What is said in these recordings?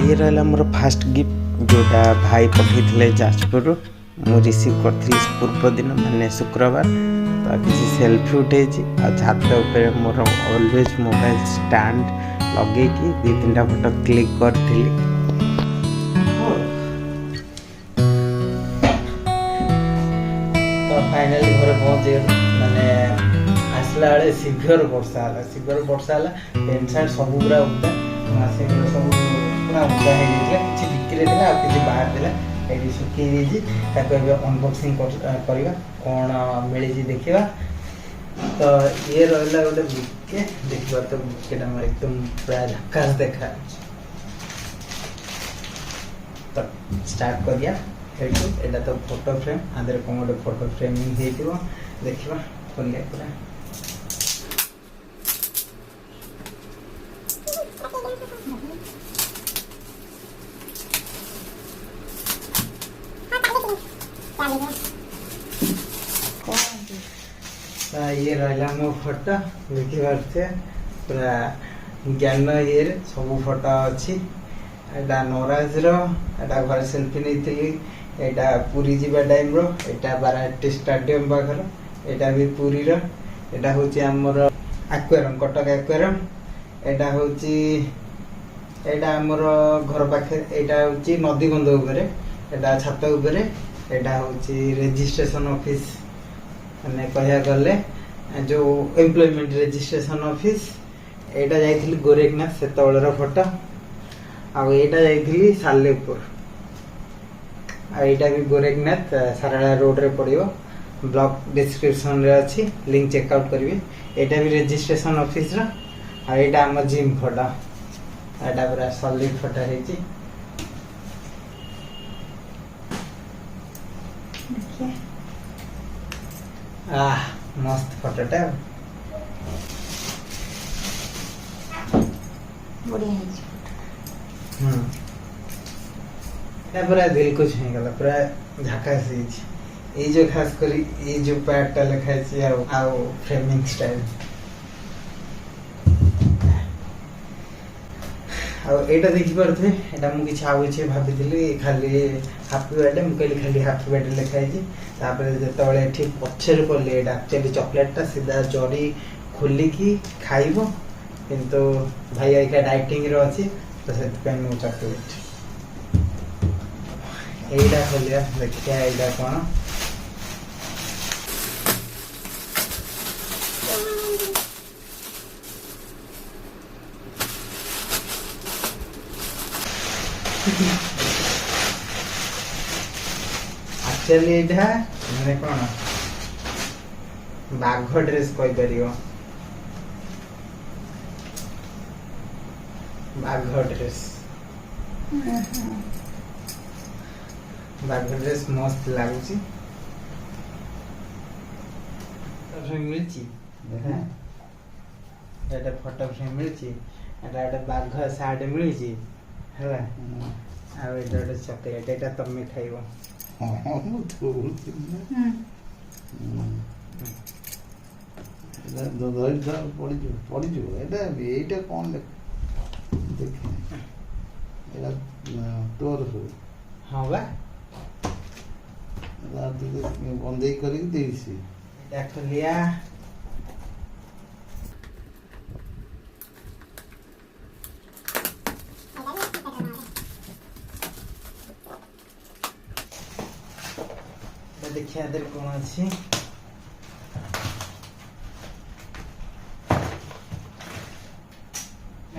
ये रहा मोर fast gift जोटा भाई पठे जाजपुर मु रिसीव करी पूर्व दिन माने शुक्रवार तो किसी सेल्फी उठे छात उपर मोर ऑलवेज मोबाइल स्टैंड लगे कि 2-3टा फोटो क्लिक करी तो फाइनली घर पहुँचे माने आसला बेले सीवियर वर्षा है पेंट सार्ट सब पूरा उदा सब पूरा उदा हो किसी बिक्री था किसी बाहर था ये सुखी अनबॉक्सिंग करवा कौन मिली देखा तो ये रहा गोटे बुके देखा तो बुकेटा एकदम पूरा झकास देखा तो स्टार्ट करिया एटा तो फोटो फ्रेम आधे कौन गोटे फोटो फ्रेमिंग देखा खोलिया पूरा ये रहा मो फोटो देखी पारे पूरा ज्ञान ये सब फोटो अच्छी एटा नराज घर सेल्फी नहीं एटा पुरी जीवा टाइम एटा बाराटी स्टाडियम पाखर एटा भी पुरी एटा हूँ आमर एक्वेरियम कटक एक्वेरियम एटा हूँ एटा आमर घर पाखे एटा हूँ नदी बंध उपरे एटा छात उपरे एटा हूँ रजिस्ट्रेशन ऑफिस मैंने कह गले जो एम्प्लॉयमेंट रजिस्ट्रेशन ऑफिस एटा जाइथिली गोरेखनाथ से तौलर फोटो आटा जाइथिली सालेपुर आईटा भी गोरेखनाथ साराला रोड रे पड़ियो ब्लॉक डिस्क्रिप्शन रे अच्छी लिंक चेकआउट करिवे एटा भी रजिस्ट्रेशन ऑफिस रा आईटा हम जिम फोटो एटा पूरा सॉलिड फोटो हेची देखिए मस्त फोटोटा बढ़िया है पूरा दिल कुछ नहीं गला पूरा झकास ये जो खास करी ये जो पैडटा लिखाई आउ फ्रेमिंग स्टाइल आटा देखी पारे एटा मुझे आउ किसी भाभी खाली हापी बर्थडे मुझे खाली हापी बर्थडे लिखाई जो पचर पड़े एक्चुअली चॉकलेटा सीधा जरी खोलिकी खाइब किंतु भाई आइका डाइटिंग रो अच्छी तो से चॉकलेट यहीटा खोलिया देखिया यहाँ कौन एक्चुअली एटा माने कौन बाघ ड्रेस कहि परियो बाघ ड्रेस मस्त लागुची मिलची एटा फोटो फ्रेम मिलची एटा एटा बाघ सार्ट मिलची हला आ एटा एटा चॉकलेट एटा तमे खाइबो पड़ी एटा कौन देख ତୋର ସବୁ ହଁ ବା ବନ୍ଦେଇ କରିକି ଦେଇଛି। ଏଇଟା ଖୋଲିଆ। ଦେଖିବା ଏଥିରେ କଣ ଅଛି।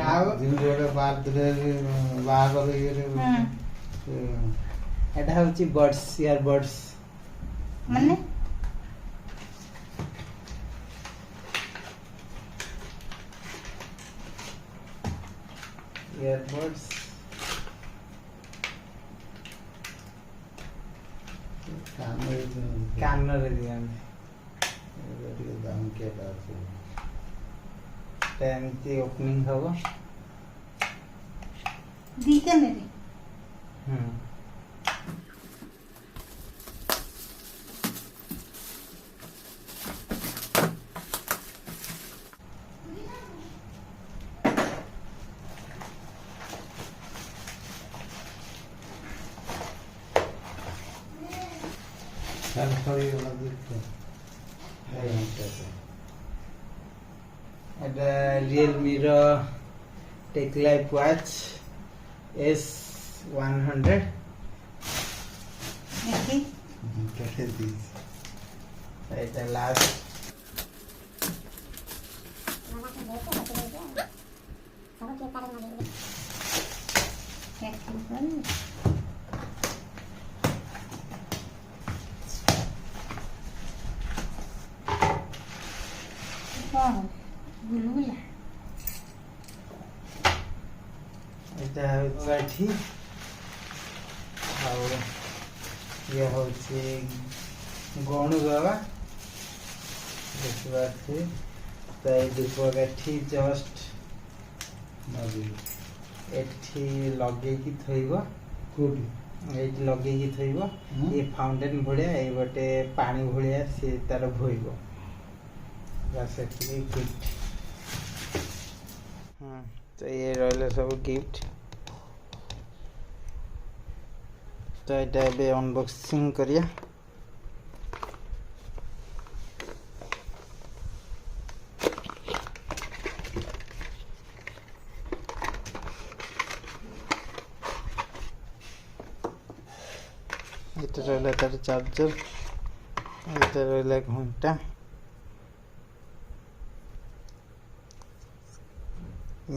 ଆଉ ଯେମିତି ଗୋଟେ ବାହାଘର ଇଏରେ ଏଟା ହଉଛି ବଡ୍ସ ଇୟର ବଡ୍ସ ମାନେ ଇୟର ବଡ୍ସ କାନରେ ଦିଅନ୍ତି। ଟିକେ ଦାମିକିଆଟା ଅଛି। ଏଟା ଏମିତି ଓପନିଂ ହବ। ଦିଟା ନେବେ ହୁଁ ସରିଗଲା ଦେଖିବ। এটা রিয়েলমির টেক লাইফ ওয়াচ S100 দেখি কেটে দিয়েছি। এটা লাস্ট প্যাকিং করে কম গুলগুলা এটা হচ্ছে এଠି ଆଉ ଇଏ ହଉଛି ଗଣୁ ବାବା ଦେଖିପାରୁଥିବେ। ତ ଏଇ ଦୀପକ ଏଠି ଜଷ୍ଟ ଏଠି ଲଗେଇକି ଥୋଇବ। କୋଉଠି ଏଇଠି ଲଗେଇକି ଥୋଇବ। ହୁଁ। ଇଏ ଫାଉଣ୍ଟେନ୍ ଭଳିଆ ଏଇ ଗୋଟେ ପାଣି ଭଳିଆ ସିଏ ତାର ବୋହିବ। ବାସ୍ ଏତିକି ଗିଫ୍ଟ। ତ ଇଏ ରହିଲା ସବୁ ଗିଫ୍ଟ। ତ ଏଇଟା ଏବେ ଅନବକ୍ସିଂ କରିବା। এটা রইলা তার চার্জর, এটা রইলা ঘন্টা,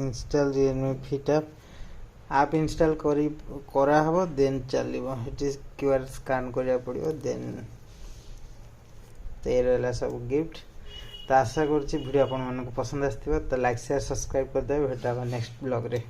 install Realme fit app install କରାହେବ ଦେନ୍ ଚାଲିବ। ଏଠି କ୍ୟୁଆର୍ ସ୍କାନ୍ କରିବାକୁ ପଡ଼ିବ ଦେନ୍। ତ ଏ ରହିଲା ସବୁ ଗିଫ୍ଟ। ତ ଆଶା କରୁଛି ଭିଡ଼ିଓ ଆପଣମାନଙ୍କୁ ପସନ୍ଦ ଆସିଥିବ। ତ ଲାଇକ୍ ସେୟାର ସବସ୍କ୍ରାଇବ୍ କରିଦେବେ। ଭେଟ ହେବ ନେକ୍ସଟ ବ୍ଲଗ୍ରେ।